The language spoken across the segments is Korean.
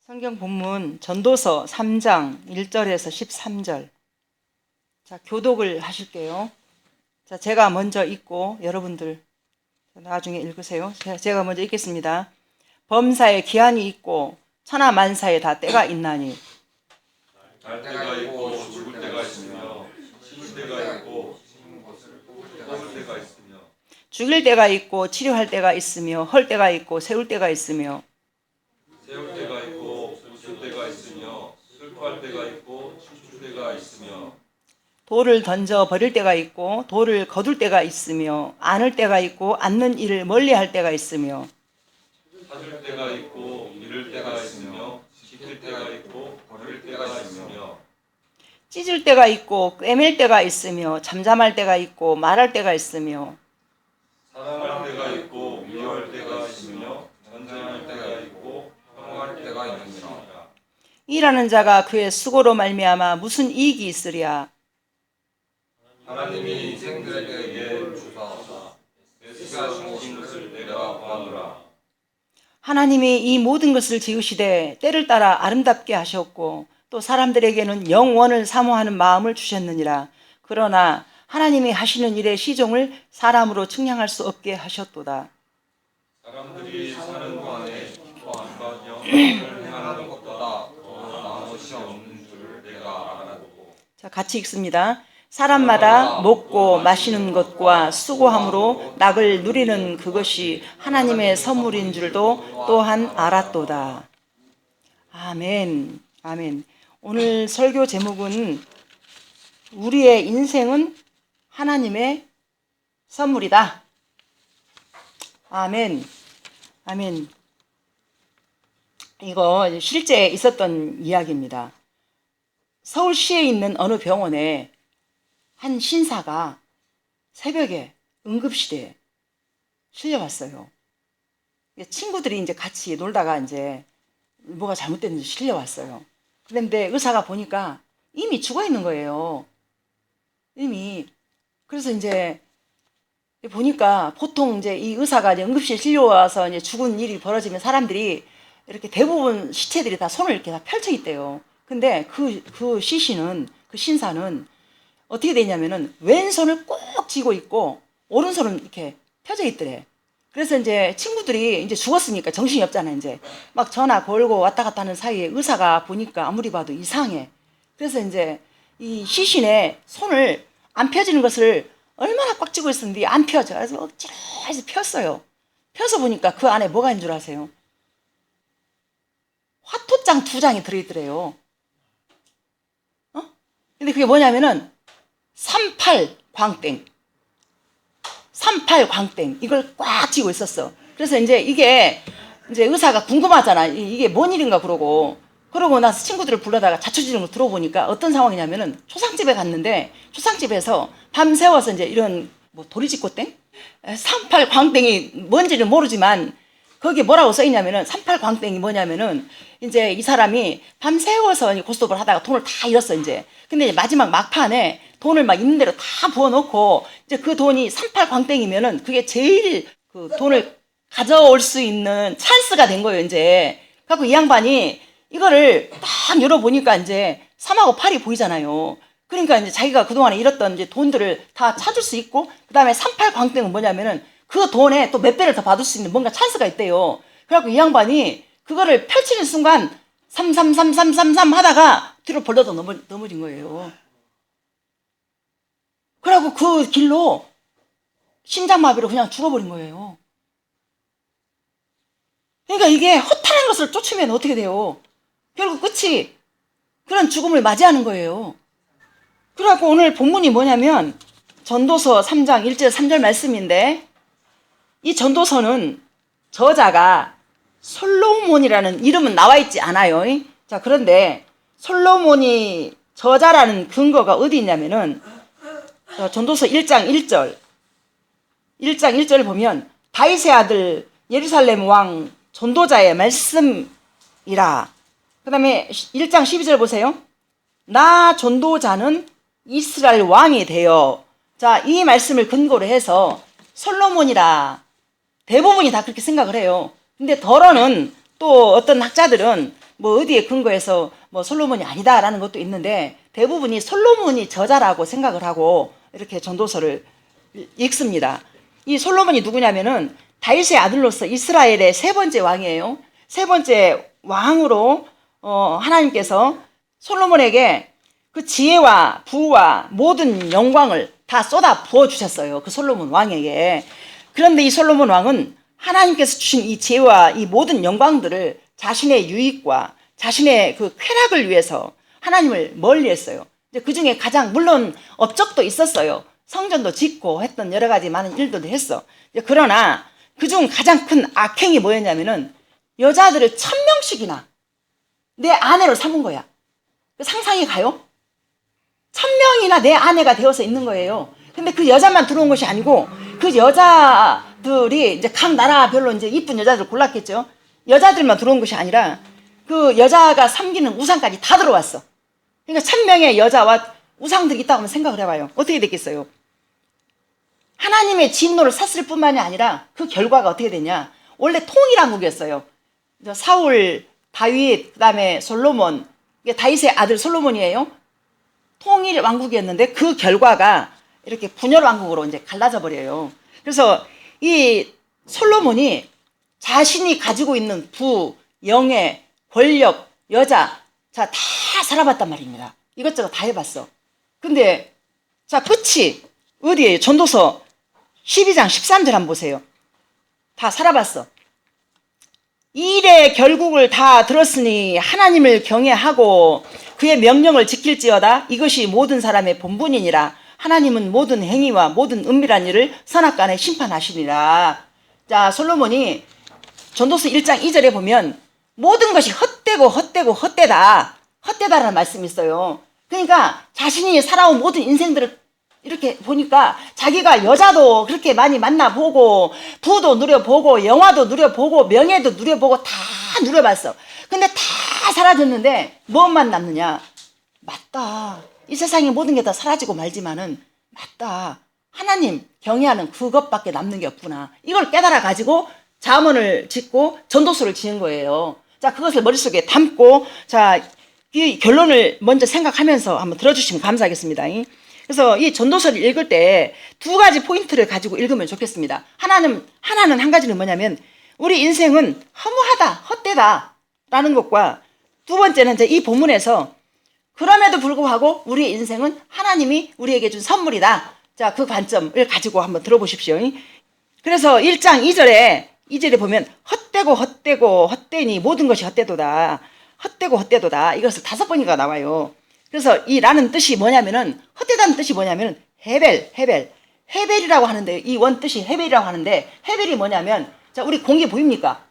성경 본문 전도서 3장 1절에서 13절. 자, 교독을 하실게요. 자, 제가 먼저 읽고 여러분들 나중에 읽으세요. 제가 먼저 읽겠습니다. 범사에 기한이 있고 천하 만사에 다 때가 있나니 날 때가 있고 죽을 때가 있으며 쉴 때가 있고 뽑을 때가 있으며 죽일 때가 있고 치료할 때가 있으며 헐 때가 있고 세울 때가 있으며 세울 때가 있고 웃을 때가 있으며 슬퍼할 때가 있고 춤출 때가 있으며 돌을 던져 버릴 때가 있고 돌을 거둘 때가 있으며 안을 때가 있고 안는 일을 멀리할 때가 있으며 찾을 때가 있고 잃을 때가 있으며 지킬 때가 있고 버릴 때가 있으며 찢을 때가 있고 꿰맬 때가 있으며 잠잠할 때가 있고 말할 때가 있으며 사랑할 때가 있고 미워할 때가 있으며 전쟁할 때가 있고 평화할 때가 있느니라. 일하는 자가 그의 수고로 말미암아 무슨 이익이 있으랴. 하나님이 생들에게 주사하사 내가 주신 것을 내가 보아노라. 하나님이 이 모든 것을 지으시되 때를 따라 아름답게 하셨고 또 사람들에게는 영원을 사모하는 마음을 주셨느니라. 그러나 하나님이 하시는 일의 시종을 사람으로 측량할 수 없게 하셨도다. 사람들이 사는 동안에 또한 영을 행하는 것보다 더 나은 것이 없는 줄 내가 알았고. 자, 같이 읽습니다. 사람마다 먹고 마시는 것과 수고함으로 낙을 누리는 그것이 하나님의 선물인 줄도 또한 알았도다. 아멘. 아멘. 오늘 설교 제목은 우리의 인생은 하나님의 선물이다. 아멘. 아멘. 이거 실제 있었던 이야기입니다. 서울시에 있는 어느 병원에 한 신사가 새벽에 응급실에 실려왔어요. 친구들이 이제 같이 놀다가 이제 뭐가 잘못됐는지 실려왔어요. 그런데 의사가 보니까 이미 죽어 있는 거예요. 이미. 그래서 이제 보니까 보통 이제 이 의사가 이제 응급실에 실려와서 이제 죽은 일이 벌어지면 사람들이 이렇게 대부분 시체들이 다 손을 이렇게 다 펼쳐 있대요. 근데 그 신사는 어떻게 되냐면은 왼손을 꼭 쥐고 있고 오른손은 이렇게 펴져 있더래. 그래서 이제 친구들이 이제 죽었으니까 정신이 없잖아. 이제 막 전화 걸고 왔다 갔다 하는 사이에 의사가 보니까 아무리 봐도 이상해. 그래서 이제 이 시신의 손을 안 펴지는 것을 얼마나 꽉 쥐고 있었는데 안 펴져. 그래서 억지로 해서 폈어요. 펴서 보니까 그 안에 뭐가 있는 줄 아세요? 화토장 2장이 들어있더래요. 근데 그게 뭐냐면은 38광땡. 38광땡. 이걸 꽉 쥐고 있었어. 그래서 이제 이게 이제 의사가 궁금하잖아. 이게 뭔 일인가 그러고 나서 친구들을 불러다가 자초지종을 거 들어보니까 어떤 상황이냐면은 초상집에 갔는데 초상집에서 밤새워서 이제 이런 뭐 도리지코땡? 38광땡이 뭔지는 모르지만 거기에 뭐라고 써있냐면은 38광땡이 뭐냐면은 이제 이 사람이 밤새워서 고스톱을 하다가 돈을 다 잃었어 이제. 근데 이제 마지막 막판에 돈을 막 있는 대로 다 부어놓고 이제 그 돈이 38광땡이면은 그게 제일 그 돈을 가져올 수 있는 찬스가 된 거예요 이제. 그래갖고 이 양반이 이거를 딱 열어보니까 이제 3하고 8이 보이잖아요. 그러니까 이제 자기가 그동안에 잃었던 이제 돈들을 다 찾을 수 있고 그 다음에 38광땡은 뭐냐면은 그 돈에 또 몇 배를 더 받을 수 있는 뭔가 찬스가 있대요. 그래갖고 이 양반이 그거를 펼치는 순간 33333 하다가 뒤로 벌러덩 넘어진 거예요. 그래갖고 그 길로 심장마비로 그냥 죽어버린 거예요. 그러니까 이게 허탄한 것을 쫓으면 어떻게 돼요? 결국 끝이 그런 죽음을 맞이하는 거예요. 그래갖고 오늘 본문이 뭐냐면 전도서 3장 1절 3절 말씀인데 이 전도서는 저자가 솔로몬이라는 이름은 나와 있지 않아요. 자, 그런데 솔로몬이 저자라는 근거가 어디 있냐면은 전도서 1장 1절 1절 보면 다윗의 아들 예루살렘 왕 전도자의 말씀이라. 그 다음에 1장 12절 보세요. 나 전도자는 이스라엘 왕이 되어. 자, 이 말씀을 근거로 해서 솔로몬이라 대부분이 다 그렇게 생각을 해요. 근데 덜어는 또 어떤 학자들은 뭐 어디에 근거해서 뭐 솔로몬이 아니다라는 것도 있는데 대부분이 솔로몬이 저자라고 생각을 하고 이렇게 전도서를 읽습니다. 이 솔로몬이 누구냐면은 다윗의 아들로서 이스라엘의 세 번째 왕이에요. 세 번째 왕으로 하나님께서 솔로몬에게 그 지혜와 부와 모든 영광을 다 쏟아 부어 주셨어요. 그 솔로몬 왕에게. 그런데 이 솔로몬 왕은 하나님께서 주신 이 지혜와 이 모든 영광들을 자신의 유익과 자신의 그 쾌락을 위해서 하나님을 멀리했어요. 그 중에 가장 물론 업적도 있었어요. 성전도 짓고 했던 여러 가지 많은 일들도 했어. 그러나 그중 가장 큰 악행이 뭐였냐면은 여자들을 1000명씩이나 내 아내로 삼은 거야. 상상이 가요? 1000명이나 내 아내가 되어서 있는 거예요. 근데 그 여자만 들어온 것이 아니고 그 여자들이 이제 각 나라별로 이제 이쁜 여자들 골랐겠죠. 여자들만 들어온 것이 아니라 그 여자가 섬기는 우상까지 다 들어왔어. 그러니까 1000명의 여자와 우상들이 있다고 하면 생각을 해봐요. 어떻게 됐겠어요? 하나님의 진노를 샀을 뿐만이 아니라 그 결과가 어떻게 되냐. 원래 통일왕국이었어요. 사울, 다윗, 그 다음에 솔로몬, 이게 다윗의 아들 솔로몬이에요. 통일왕국이었는데 그 결과가 이렇게 분열왕국으로 이제 갈라져 버려요. 그래서 이 솔로몬이 자신이 가지고 있는 부, 영예, 권력, 여자, 자, 다 살아봤단 말입니다. 이것저것 다 해봤어. 근데, 자, 끝이 어디에요? 전도서 12장 13절 한번 보세요. 다 살아봤어. 이 일의 결국을 다 들었으니 하나님을 경외하고 그의 명령을 지킬지어다. 이것이 모든 사람의 본분이니라. 하나님은 모든 행위와 모든 은밀한 일을 선악간에 심판하시니라. 자, 솔로몬이 전도서 1장 2절에 보면 모든 것이 헛되고 헛되고 헛되다. 헛되다라는 말씀이 있어요. 그러니까 자신이 살아온 모든 인생들을 이렇게 보니까 자기가 여자도 그렇게 많이 만나보고 부도 누려보고 영화도 누려보고 명예도 누려보고 다 누려봤어. 근데 다 사라졌는데 뭐만 남느냐. 맞다. 이 세상의 모든 게 다 사라지고 말지만은 맞다. 하나님 경외하는 그것밖에 남는 게 없구나. 이걸 깨달아 가지고 잠언을 짓고 전도서를 지은 거예요. 자, 그것을 머릿속에 담고 자, 이 결론을 먼저 생각하면서 한번 들어주시면 감사하겠습니다. 그래서 이 전도서를 읽을 때 두 가지 포인트를 가지고 읽으면 좋겠습니다. 하나는 한 가지는 뭐냐면 우리 인생은 허무하다, 헛되다 라는 것과 두 번째는 이제 이 본문에서 그럼에도 불구하고 우리의 인생은 하나님이 우리에게 준 선물이다. 자, 그 관점을 가지고 한번 들어보십시오. 그래서 1장 2절에 보면 헛되고 헛되고 헛되니 모든 것이 헛되도다. 헛되고 헛되도다. 이것을 5번이가 나와요. 그래서 이 라는 뜻이 뭐냐면은 헛되다는 뜻이 뭐냐면은 헤벨이라고 하는데 이 원 뜻이 헤벨이라고 하는데 헤벨이 뭐냐면 자, 우리 공기 보입니까?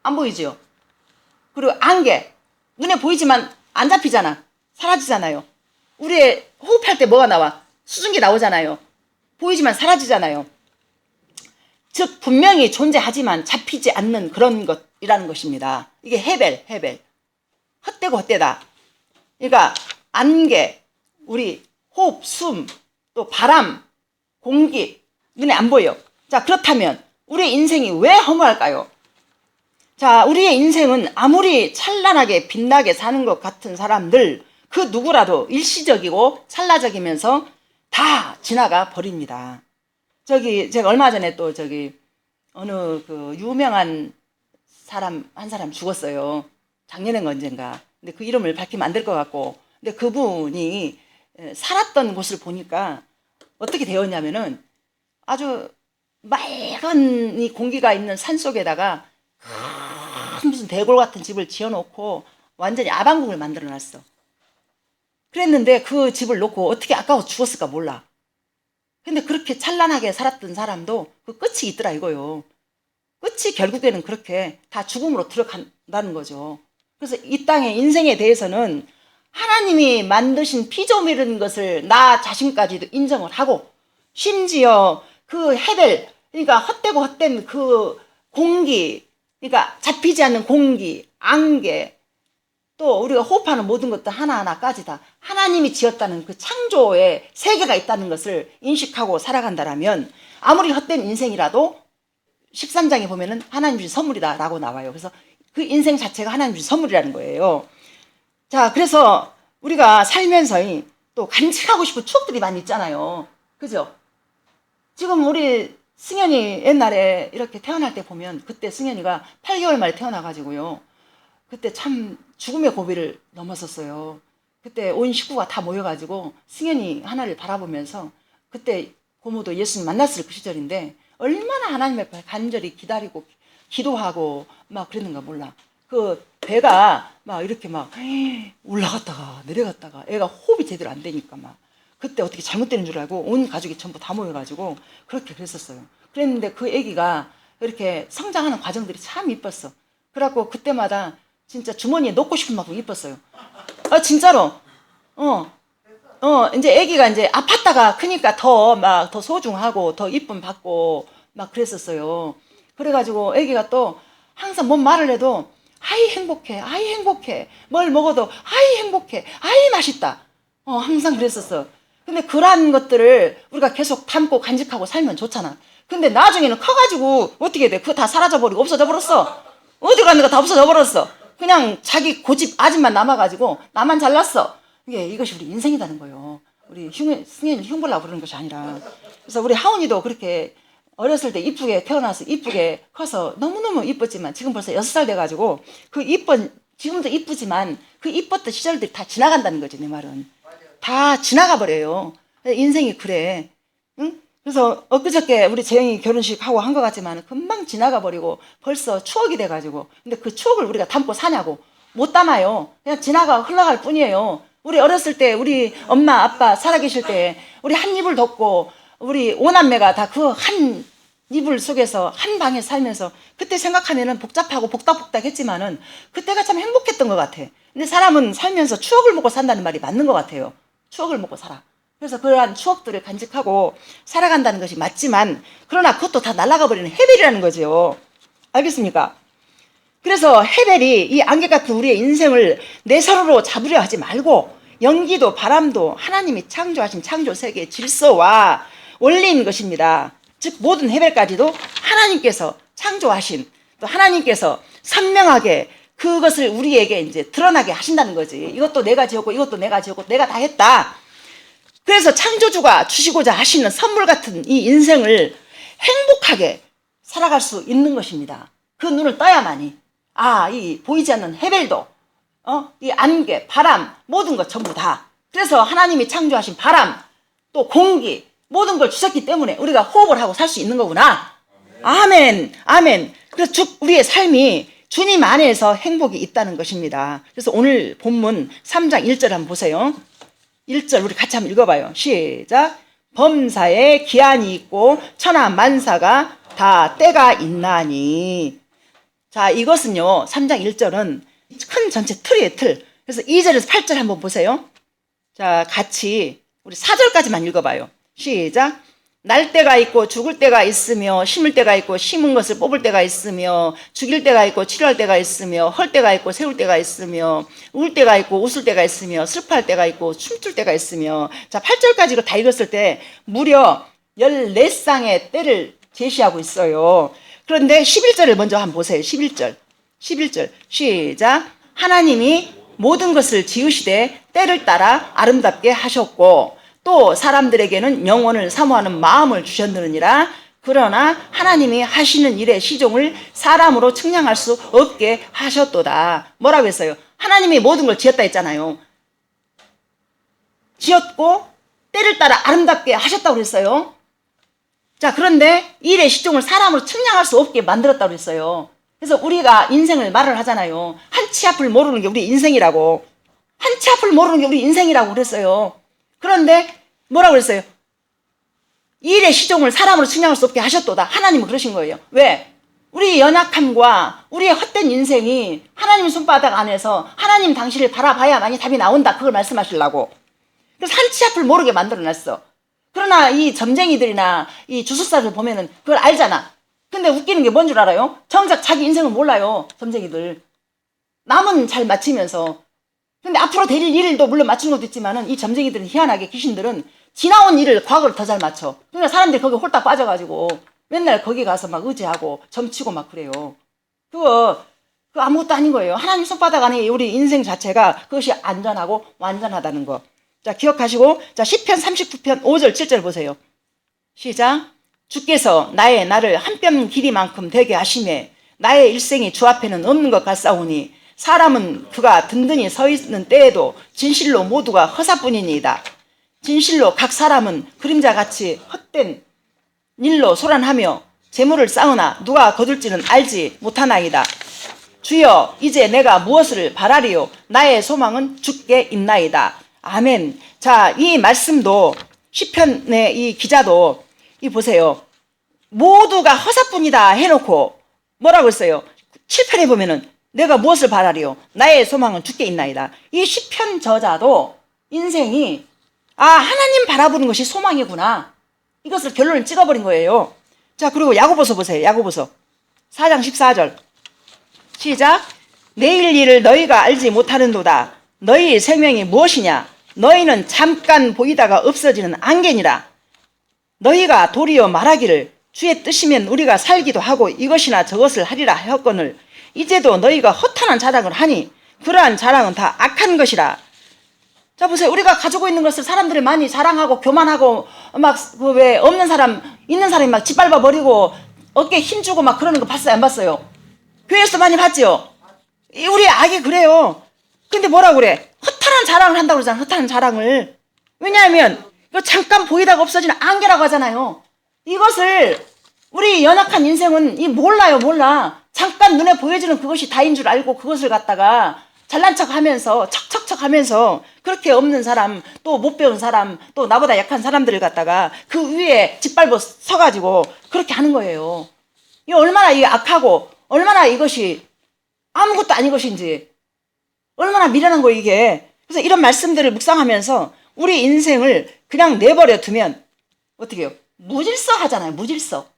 안 보이죠? 그리고 안개 눈에 보이지만 안 잡히잖아. 사라지잖아요. 우리의 호흡할 때 뭐가 나와? 수증기 나오잖아요. 보이지만 사라지잖아요. 즉 분명히 존재하지만 잡히지 않는 그런 것이라는 것입니다. 이게 헤벨. 헛되고 헛되다. 그러니까 안개, 우리 호흡, 숨, 또 바람, 공기 눈에 안 보여. 자, 그렇다면 우리의 인생이 왜 허무할까요? 자, 우리의 인생은 아무리 찬란하게 빛나게 사는 것 같은 사람들 그 누구라도 일시적이고 찰나적이면서 다 지나가 버립니다. 제가 얼마 전에 또 어느 그 유명한 사람 한 사람 죽었어요. 작년인가 언젠가. 근데 그 이름을 밝히면 안 될 것 같고. 근데 그분이 살았던 곳을 보니까 어떻게 되었냐면은 아주 맑은 이 공기가 있는 산 속에다가 큰 무슨 대골 같은 집을 지어놓고 완전히 아방궁을 만들어놨어. 그랬는데 그 집을 놓고 어떻게 아까워 죽었을까 몰라. 근데 그렇게 찬란하게 살았던 사람도 그 끝이 있더라 이거요. 끝이 결국에는 그렇게 다 죽음으로 들어간다는 거죠. 그래서 이 땅의 인생에 대해서는 하나님이 만드신 피조물인 것을 나 자신까지도 인정을 하고 심지어 그 헤벨 그러니까 헛되고 헛된 그 공기 그러니까 잡히지 않는 공기, 안개 또 우리가 호흡하는 모든 것도 하나하나까지 다 하나님이 지었다는 그 창조의 세계가 있다는 것을 인식하고 살아간다라면 아무리 헛된 인생이라도 13장에 보면은 하나님 주신 선물이다 라고 나와요. 그래서 그 인생 자체가 하나님 주신 선물이라는 거예요. 자, 그래서 우리가 살면서 또 간직하고 싶은 추억들이 많이 있잖아요. 그죠? 지금 우리 승현이 옛날에 이렇게 태어날 때 보면 그때 승현이가 8개월 만에 태어나가지고요. 그때 참 죽음의 고비를 넘었었어요. 그때 온 식구가 다 모여가지고 승현이 하나를 바라보면서 그때 고모도 예수님 만났을 그 시절인데 얼마나 하나님 앞에 간절히 기다리고 기도하고 막 그랬는가 몰라. 그 배가 막 이렇게 막 올라갔다가 내려갔다가 애가 호흡이 제대로 안 되니까 막 그때 어떻게 잘못되는 줄 알고 온 가족이 전부 다 모여가지고 그렇게 그랬었어요. 그랬는데 그 애기가 이렇게 성장하는 과정들이 참 이뻤어. 그래갖고 그때마다 진짜 주머니에 넣고 싶은 만큼 이뻤어요. 아, 진짜로. 이제 애기가 이제 아팠다가 크니까 더 소중하고 더 이쁨 받고 막 그랬었어요. 그래가지고 애기가 또 항상 뭔 말을 해도 아이 행복해, 아이 행복해. 뭘 먹어도 아이 행복해, 아이 맛있다. 항상 그랬었어. 근데 그러한 것들을 우리가 계속 담고 간직하고 살면 좋잖아. 근데 나중에는 커가지고 어떻게 돼? 그거 다 사라져버리고 없어져 버렸어. 어디 갔는 거 다 없어져 버렸어. 그냥 자기 고집 아집만 남아가지고 나만 잘났어. 이것이 우리 인생이라는 거예요. 우리 승현이 흉보려고 그러는 것이 아니라. 그래서 우리 하은이도 그렇게 어렸을 때 이쁘게 태어나서 이쁘게 커서 너무너무 이뻤지만 지금 벌써 6살 돼가지고 지금도 이쁘지만 그 이뻤던 시절들이 다 지나간다는 거지, 내 말은. 다 지나가 버려요. 인생이 그래. 응? 그래서 엊그저께 우리 재영이 결혼식 하고 한 것 같지만 금방 지나가 버리고 벌써 추억이 돼가지고. 근데 그 추억을 우리가 담고 사냐고. 못 담아요. 그냥 지나가 흘러갈 뿐이에요. 우리 어렸을 때 우리 엄마 아빠 살아계실 때 우리 한 이불 덮고 우리 오남매가 다 그 한 이불 속에서 한 방에 살면서 그때 생각하면은 복잡하고 복닥복닥 했지만은 그때가 참 행복했던 것 같아. 근데 사람은 살면서 추억을 먹고 산다는 말이 맞는 것 같아요. 추억을 먹고 살아. 그래서 그러한 추억들을 간직하고 살아간다는 것이 맞지만 그러나 그것도 다 날아가 버리는 헤벨이라는 거죠. 알겠습니까? 그래서 헤벨이 이 안개 같은 우리의 인생을 내 서로로 잡으려 하지 말고 연기도 바람도 하나님이 창조하신 창조 세계의 질서와 원리인 것입니다. 즉 모든 헤벨까지도 하나님께서 창조하신 또 하나님께서 선명하게 그것을 우리에게 이제 드러나게 하신다는 거지. 이것도 내가 지었고 이것도 내가 지었고 내가 다 했다. 그래서 창조주가 주시고자 하시는 선물 같은 이 인생을 행복하게 살아갈 수 있는 것입니다. 그 눈을 떠야만이 이 보이지 않는 헤벨도 이 안개, 바람 모든 것 전부 다. 그래서 하나님이 창조하신 바람 또 공기 모든 걸 주셨기 때문에 우리가 호흡을 하고 살 수 있는 거구나. 아멘, 아멘. 그래서 우리의 삶이 주님 안에서 행복이 있다는 것입니다. 그래서 오늘 본문 3장 1절 한번 보세요. 1절 우리 같이 한번 읽어봐요. 시작. 범사에 기한이 있고 천하 만사가 다 때가 있나니. 자, 이것은요 3장 1절은 큰 전체 틀이에요, 틀. 그래서 2절에서 8절 한번 보세요. 자, 같이 우리 4절까지만 읽어봐요. 시작. 날 때가 있고 죽을 때가 있으며 심을 때가 있고 심은 것을 뽑을 때가 있으며 죽일 때가 있고 치료할 때가 있으며 헐 때가 있고 세울 때가 있으며 울 때가 있고 웃을 때가 있으며 슬퍼할 때가 있고 춤출 때가 있으며. 자, 8절까지 이거 다 읽었을 때 무려 14쌍의 때를 제시하고 있어요. 그런데 11절을 먼저 한번 보세요. 11절 시작. 하나님이 모든 것을 지으시되 때를 따라 아름답게 하셨고 또 사람들에게는 영원을 사모하는 마음을 주셨느니라. 그러나 하나님이 하시는 일의 시종을 사람으로 측량할 수 없게 하셨도다. 뭐라고 했어요? 하나님이 모든 걸 지었다 했잖아요. 지었고 때를 따라 아름답게 하셨다고 그랬어요. 자, 그런데 일의 시종을 사람으로 측량할 수 없게 만들었다고 그랬어요. 그래서 우리가 인생을 말을 하잖아요. 한 치 앞을 모르는 게 우리 인생이라고. 한 치 앞을 모르는 게 우리 인생이라고 그랬어요. 그런데 뭐라고 그랬어요? 일의 시종을 사람으로 측량할 수 없게 하셨도다. 하나님은 그러신 거예요. 왜? 우리의 연약함과 우리의 헛된 인생이 하나님 손바닥 안에서 하나님 당신을 바라봐야만이 답이 나온다. 그걸 말씀하시려고. 그래서 한 치 앞을 모르게 만들어놨어. 그러나 이 점쟁이들이나 이 주술사들 보면은 그걸 알잖아. 근데 웃기는 게 뭔 줄 알아요? 정작 자기 인생을 몰라요. 점쟁이들. 남은 잘 맞추면서. 근데 앞으로 될 일도 물론 맞추는 것도 있지만은 이 점쟁이들은 희한하게 귀신들은 지나온 일을 과거를 더 잘 맞춰. 그러니까 사람들이 거기 홀딱 빠져가지고 맨날 거기 가서 막 의지하고 점치고 막 그래요. 그거 그 아무것도 아닌 거예요. 하나님 손바닥 안에 우리 인생 자체가 그것이 안전하고 완전하다는 거. 자, 기억하시고, 자, 시편 39편 5절, 7절 보세요. 시작. 주께서 나를 한 뼘 길이만큼 되게 하시매 나의 일생이 주 앞에는 없는 것 같사오니 사람은 그가 든든히 서 있는 때에도 진실로 모두가 허사뿐이니이다. 진실로 각 사람은 그림자같이 헛된 일로 소란하며 재물을 쌓으나 누가 거둘지는 알지 못하나이다. 주여 이제 내가 무엇을 바라리요 나의 소망은 주께 있나이다. 아멘. 자, 이 말씀도 시편의 이 기자도 이 보세요. 모두가 허사뿐이다 해놓고 뭐라고 했어요? 7편에 보면은 내가 무엇을 바라리요 나의 소망은 주께 있나이다. 이 시편 저자도 인생이 하나님 바라보는 것이 소망이구나, 이것을 결론을 찍어버린 거예요. 자, 그리고 야고보서 보세요. 야고보서 4장 14절 시작. 내일 일을 너희가 알지 못하는도다. 너희 생명이 무엇이냐? 너희는 잠깐 보이다가 없어지는 안개니라. 너희가 도리어 말하기를 주의 뜻이면 우리가 살기도 하고 이것이나 저것을 하리라 하였거늘 이제도 너희가 허탄한 자랑을 하니 그러한 자랑은 다 악한 것이라. 자, 보세요. 우리가 가지고 있는 것을 사람들이 많이 자랑하고 교만하고 막 그 왜 없는 사람 있는 사람이 막 짓밟아 버리고 어깨에 힘주고 막 그러는 거 봤어요? 안 봤어요? 교회에서 많이 봤죠? 우리 악이 그래요. 근데 뭐라고 그래? 허탄한 자랑을 한다고 그러잖아. 허탄한 자랑을. 왜냐하면 이거 잠깐 보이다가 없어지는 안개라고 하잖아요. 이것을 우리 연약한 인생은 몰라요. 몰라. 잠깐 눈에 보여지는 그것이 다인 줄 알고 그것을 갖다가 잘난 척 하면서 척척척 하면서 그렇게 없는 사람, 또 못 배운 사람, 또 나보다 약한 사람들을 갖다가 그 위에 짓밟아 서가지고 그렇게 하는 거예요. 이 얼마나 이게 악하고 얼마나 이것이 아무것도 아닌 것인지 얼마나 미련한 거 이게. 그래서 이런 말씀들을 묵상하면서 우리 인생을 그냥 내버려 두면 어떻게 해요? 무질서 하잖아요. 무질서.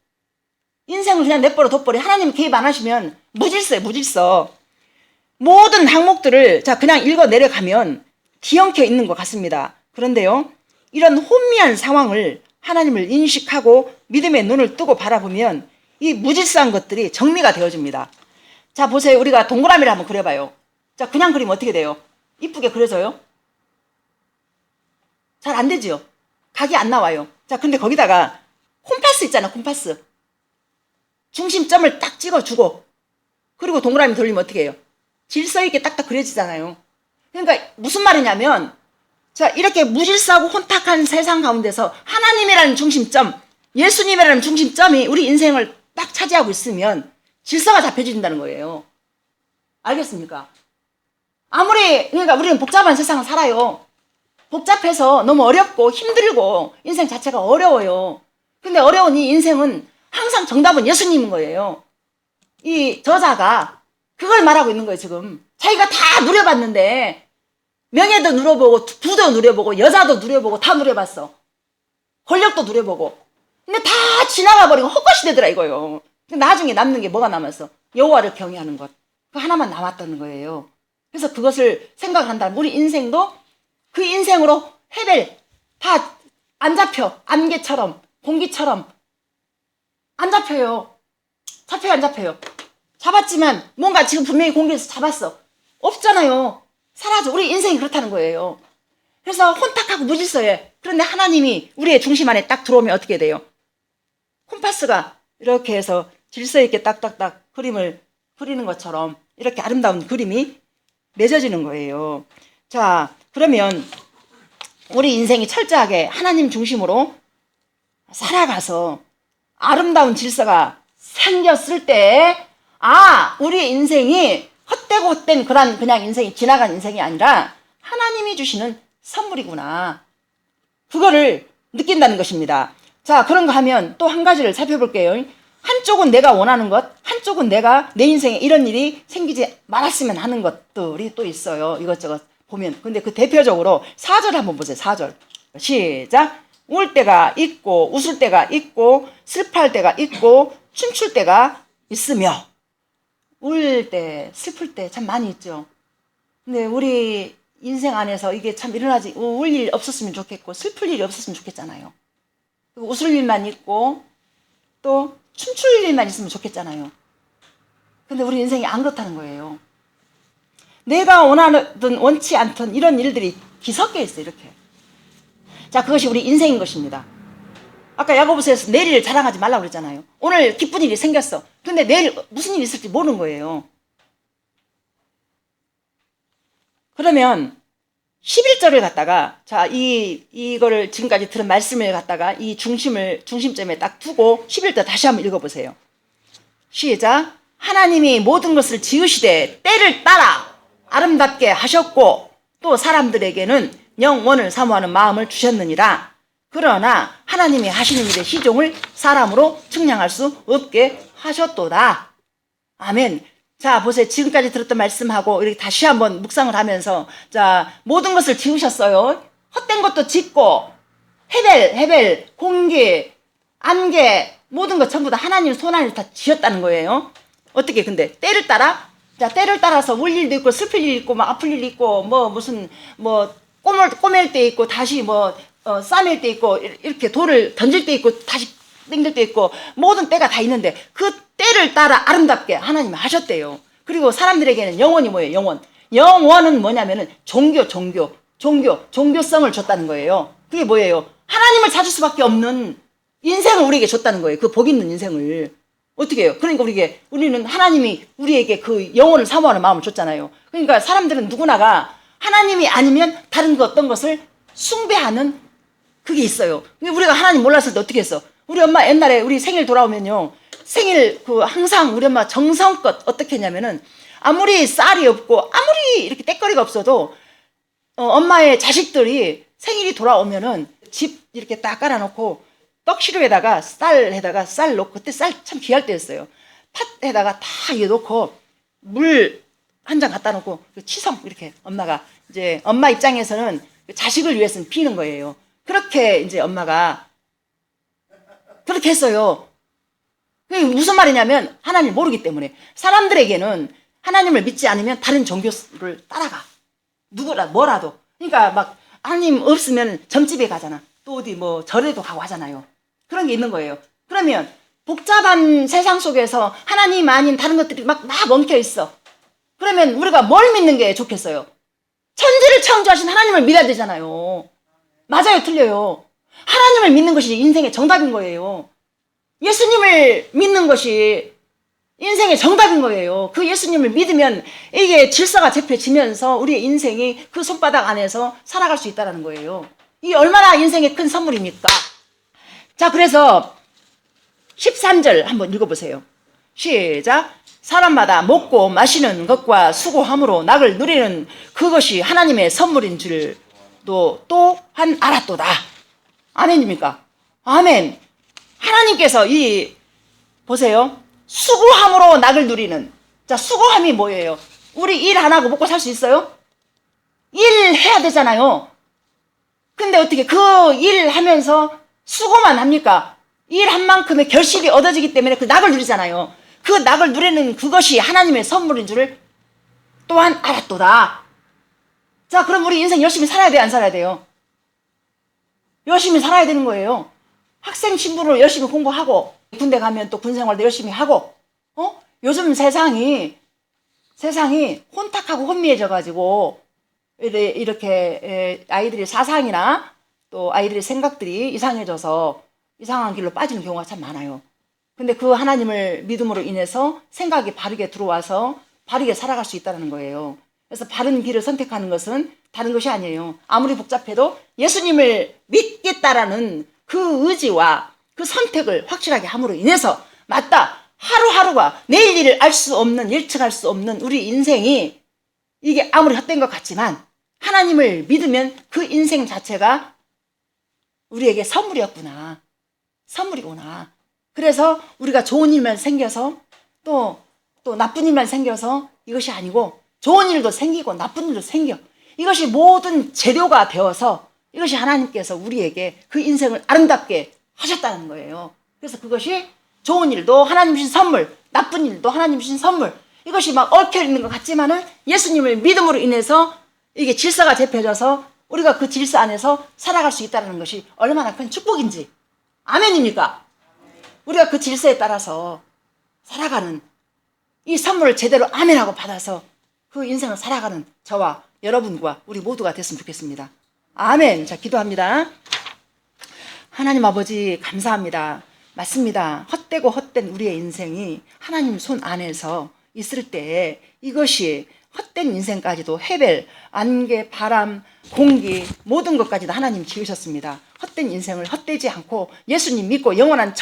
인생을 그냥 내버려 둬버려. 하나님 개입 안 하시면 무질서예요. 무질서. 모든 항목들을 자 그냥 읽어 내려가면 뒤엉켜 있는 것 같습니다. 그런데요, 이런 혼미한 상황을 하나님을 인식하고 믿음의 눈을 뜨고 바라보면 이 무질서한 것들이 정리가 되어집니다. 자, 보세요. 우리가 동그라미를 한번 그려봐요. 자, 그냥 그리면 어떻게 돼요? 이쁘게 그려져요? 잘 안 되죠? 각이 안 나와요. 자, 근데 거기다가 콤파스 있잖아. 콤파스. 중심점을 딱 찍어주고 그리고 동그라미 돌리면 어떻게 해요? 질서 있게 딱딱 그려지잖아요. 그러니까 무슨 말이냐면, 자, 이렇게 무질서하고 혼탁한 세상 가운데서 하나님이라는 중심점, 예수님이라는 중심점이 우리 인생을 딱 차지하고 있으면 질서가 잡혀진다는 거예요. 알겠습니까? 그러니까 우리는 복잡한 세상을 살아요. 복잡해서 너무 어렵고 힘들고 인생 자체가 어려워요. 근데 어려운 이 인생은 항상 정답은 예수님인 거예요. 이 저자가 그걸 말하고 있는 거예요. 지금 자기가 다 누려봤는데 명예도 누려보고 부도 누려보고 여자도 누려보고 다 누려봤어. 권력도 누려보고. 근데 다 지나가 버리고 헛것이 되더라 이거요. 나중에 남는 게 뭐가 남았어? 여호와를 경외하는 것. 그 하나만 남았다는 거예요. 그래서 그것을 생각한다면 우리 인생도 그 인생으로 해벨 다 안 잡혀. 안개처럼 공기처럼 안 잡혀요. 잡혀요, 안 잡혀요? 잡았지만 뭔가 지금 분명히 공기에서 잡았어. 없잖아요. 사라져. 우리 인생이 그렇다는 거예요. 그래서 혼탁하고 무질서해. 그런데 하나님이 우리의 중심 안에 딱 들어오면 어떻게 돼요? 콤파스가 이렇게 해서 질서 있게 딱딱딱 그림을 그리는 것처럼 이렇게 아름다운 그림이 맺어지는 거예요. 자, 그러면 우리 인생이 철저하게 하나님 중심으로 살아가서 아름다운 질서가 생겼을 때, 우리 인생이 헛되고 헛된 그냥 인생이 지나간 인생이 아니라 하나님이 주시는 선물이구나. 그거를 느낀다는 것입니다. 자, 그런가 하면 또 한 가지를 살펴볼게요. 한쪽은 내가 원하는 것, 한쪽은 내가 내 인생에 이런 일이 생기지 말았으면 하는 것들이 또 있어요. 이것저것 보면. 근데 그 대표적으로 4절 한번 보세요. 4절. 시작. 울 때가 있고 웃을 때가 있고 슬퍼할 때가 있고 춤출 때가 있으며. 울 때, 슬플 때 참 많이 있죠. 근데 우리 인생 안에서 이게 참 일어나지, 울 일 없었으면 좋겠고 슬플 일이 없었으면 좋겠잖아요. 웃을 일만 있고 또 춤출 일만 있으면 좋겠잖아요. 근데 우리 인생이 안 그렇다는 거예요. 내가 원하든 원치 않든 이런 일들이 뒤섞여 있어요. 이렇게. 자, 그것이 우리 인생인 것입니다. 아까 야고보서에서 내일을 자랑하지 말라고 그랬잖아요. 오늘 기쁜 일이 생겼어. 근데 내일 무슨 일이 있을지 모르는 거예요. 그러면 11절을 갖다가, 자, 이거를 지금까지 들은 말씀을 갖다가 이 중심점에 딱 두고 11절 다시 한번 읽어보세요. 시작. 하나님이 모든 것을 지으시되 때를 따라 아름답게 하셨고 또 사람들에게는 영원을 사모하는 마음을 주셨느니라. 그러나 하나님이 하시는 일의 시종을 사람으로 측량할 수 없게 하셨도다. 아멘. 자, 보세요. 지금까지 들었던 말씀하고 이렇게 다시 한번 묵상을 하면서, 자, 모든 것을 지으셨어요. 헛된 것도 짓고, 헤벨, 공기, 안개, 모든 것 전부 다 하나님 손 안에 다 지었다는 거예요. 어떻게 근데 때를 따라? 자, 때를 따라서 울 일도 있고 슬플 일이 있고 막 아플 일이 있고 꼬맬 때 있고 다시 싸맬 때 있고 이렇게 돌을 던질 때 있고 다시 땡길 때 있고 모든 때가 다 있는데 그 때를 따라 아름답게 하나님이 하셨대요. 그리고 사람들에게는 영원이 뭐예요? 영원은 뭐냐면은 종교성을 줬다는 거예요. 그게 뭐예요? 하나님을 찾을 수밖에 없는 인생을 우리에게 줬다는 거예요. 그 복 있는 인생을. 어떻게 해요? 그러니까 우리는 하나님이 우리에게 그 영혼을 사모하는 마음을 줬잖아요. 그러니까 사람들은 누구나가 하나님이 아니면 다른 그 어떤 것을 숭배하는 그게 있어요. 근데 우리가 하나님 몰랐을 때 어떻게 했어? 우리 엄마 옛날에 우리 생일 돌아오면요. 생일 항상 우리 엄마 정성껏 어떻게 했냐면은 아무리 쌀이 없고 아무리 이렇게 때거리가 없어도 엄마의 자식들이 생일이 돌아오면은 집 이렇게 딱 깔아놓고 떡시루에다가 쌀 넣고 그때 쌀 참 귀할 때였어요. 팥에다가 다 이거 넣고 물 한 잔 갖다 놓고 치성 이렇게 엄마가 이제 엄마 입장에서는 자식을 위해서는 피는 거예요. 그렇게 이제 엄마가 그렇게 했어요. 그게 무슨 말이냐면 하나님을 모르기 때문에 사람들에게는 하나님을 믿지 않으면 다른 종교를 따라가. 뭐라도. 그러니까 막 하나님 없으면 점집에 가잖아. 또 어디 절에도 가고 하잖아요. 그런 게 있는 거예요. 그러면 복잡한 세상 속에서 하나님 아닌 다른 것들이 막 엉켜 있어. 그러면 우리가 뭘 믿는 게 좋겠어요? 천지를 창조하신 하나님을 믿어야 되잖아요. 맞아요, 틀려요? 하나님을 믿는 것이 인생의 정답인 거예요. 예수님을 믿는 것이 인생의 정답인 거예요. 그 예수님을 믿으면 이게 질서가 잡혀지면서 우리의 인생이 그 손바닥 안에서 살아갈 수 있다는 거예요. 이게 얼마나 인생의 큰 선물입니까? 자, 그래서 13절 한번 읽어보세요. 시작. 사람마다 먹고 마시는 것과 수고함으로 낙을 누리는 그것이 하나님의 선물인 줄도 또한 알았도다. 아멘입니까? 아멘. 하나님께서 보세요. 수고함으로 낙을 누리는. 자, 수고함이 뭐예요? 우리 일 안 하고 먹고 살 수 있어요? 일 해야 되잖아요. 근데 어떻게 그 일 하면서 수고만 합니까? 일한 만큼의 결실이 얻어지기 때문에 그 낙을 누리잖아요. 그 낙을 누리는 그것이 하나님의 선물인 줄을 또한 알았도다. 자, 그럼 우리 인생 열심히 살아야 돼요? 안 살아야 돼요? 열심히 살아야 되는 거예요. 학생 신분으로 열심히 공부하고 군대 가면 또 군생활도 열심히 하고 요즘 세상이 혼탁하고 혼미해져 가지고 이렇게 아이들의 사상이나 또 아이들의 생각들이 이상해져서 이상한 길로 빠지는 경우가 참 많아요. 근데 그 하나님을 믿음으로 인해서 생각이 바르게 들어와서 바르게 살아갈 수 있다는 거예요. 그래서 바른 길을 선택하는 것은 다른 것이 아니에요. 아무리 복잡해도 예수님을 믿겠다라는 그 의지와 그 선택을 확실하게 함으로 인해서 맞다. 하루하루가 내일 일을 알 수 없는, 예측할 수 없는 우리 인생이 이게 아무리 헛된 것 같지만 하나님을 믿으면 그 인생 자체가 우리에게 선물이었구나. 선물이구나. 그래서 우리가 좋은 일만 생겨서 또 나쁜 일만 생겨서 이것이 아니고 좋은 일도 생기고 나쁜 일도 생겨. 이것이 모든 재료가 되어서 이것이 하나님께서 우리에게 그 인생을 아름답게 하셨다는 거예요. 그래서 그것이 좋은 일도 하나님 주신 선물, 나쁜 일도 하나님 주신 선물. 이것이 막 얽혀 있는 것 같지만은 예수님을 믿음으로 인해서 이게 질서가 잡혀져서 우리가 그 질서 안에서 살아갈 수 있다는 것이 얼마나 큰 축복인지. 아멘입니까? 우리가 그 질서에 따라서 살아가는 이 선물을 제대로 아멘하고 받아서 그 인생을 살아가는 저와 여러분과 우리 모두가 됐으면 좋겠습니다. 아멘. 자, 기도합니다. 하나님 아버지 감사합니다. 맞습니다. 헛되고 헛된 우리의 인생이 하나님 손 안에서 있을 때 이것이 헛된 인생까지도 해벨, 안개, 바람, 공기 모든 것까지도 하나님 지으셨습니다. 헛된 인생을 헛되지 않고 예수님 믿고 영원한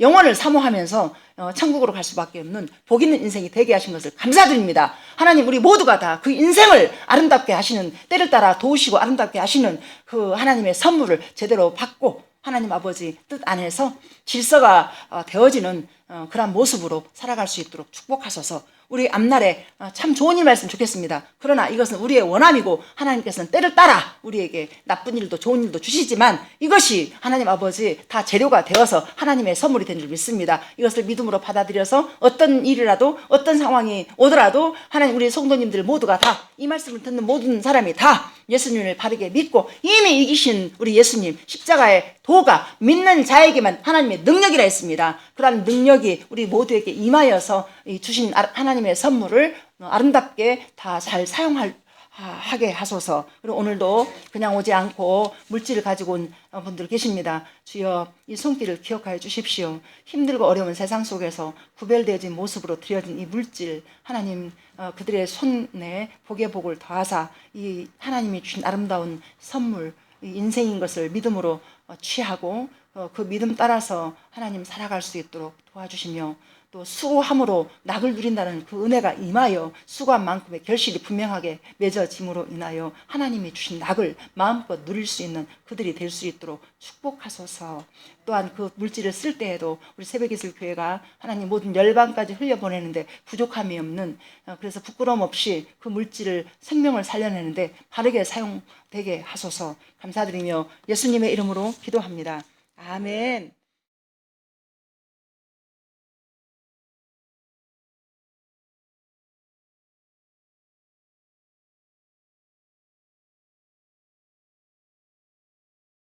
영원을 사모하면서 천국으로 갈 수밖에 없는 복 있는 인생이 되게 하신 것을 감사드립니다. 하나님 우리 모두가 다 그 인생을 아름답게 하시는, 때를 따라 도우시고 아름답게 하시는 그 하나님의 선물을 제대로 받고 하나님 아버지 뜻 안에서 질서가 되어지는 그런 모습으로 살아갈 수 있도록 축복하소서. 우리 앞날에 참 좋은 일 말씀 좋겠습니다. 그러나 이것은 우리의 원함이고 하나님께서는 때를 따라 우리에게 나쁜 일도 좋은 일도 주시지만 이것이 하나님 아버지 다 재료가 되어서 하나님의 선물이 된 줄 믿습니다. 이것을 믿음으로 받아들여서 어떤 일이라도 어떤 상황이 오더라도 하나님 우리 성도님들 모두가 다 이 말씀을 듣는 모든 사람이 다 예수님을 바르게 믿고 이미 이기신 우리 예수님 십자가의 도가 믿는 자에게만 하나님의 능력이라 했습니다. 그러한 능력이 우리 모두에게 임하여서 주신 하나님의 선물을 아름답게 다 잘 사용하게 하소서. 그리고 오늘도 그냥 오지 않고 물질을 가지고 온 분들 계십니다. 주여 이 손길을 기억하여 주십시오. 힘들고 어려운 세상 속에서 구별되어진 모습으로 드려진 이 물질 하나님 그들의 손에 복의 복을 더하사 이 하나님이 주신 아름다운 선물 이 인생인 것을 믿음으로 취하고 그 믿음 따라서 하나님 살아갈 수 있도록 도와주시며 또 수고함으로 낙을 누린다는 그 은혜가 임하여 수고한 만큼의 결실이 분명하게 맺어짐으로 인하여 하나님이 주신 낙을 마음껏 누릴 수 있는 그들이 될 수 있도록 축복하소서. 또한 그 물질을 쓸 때에도 우리 새벽예술교회가 하나님 모든 열방까지 흘려보내는데 부족함이 없는 그래서 부끄러움 없이 그 물질을 생명을 살려내는데 바르게 사용되게 하소서. 감사드리며 예수님의 이름으로 기도합니다. 아멘.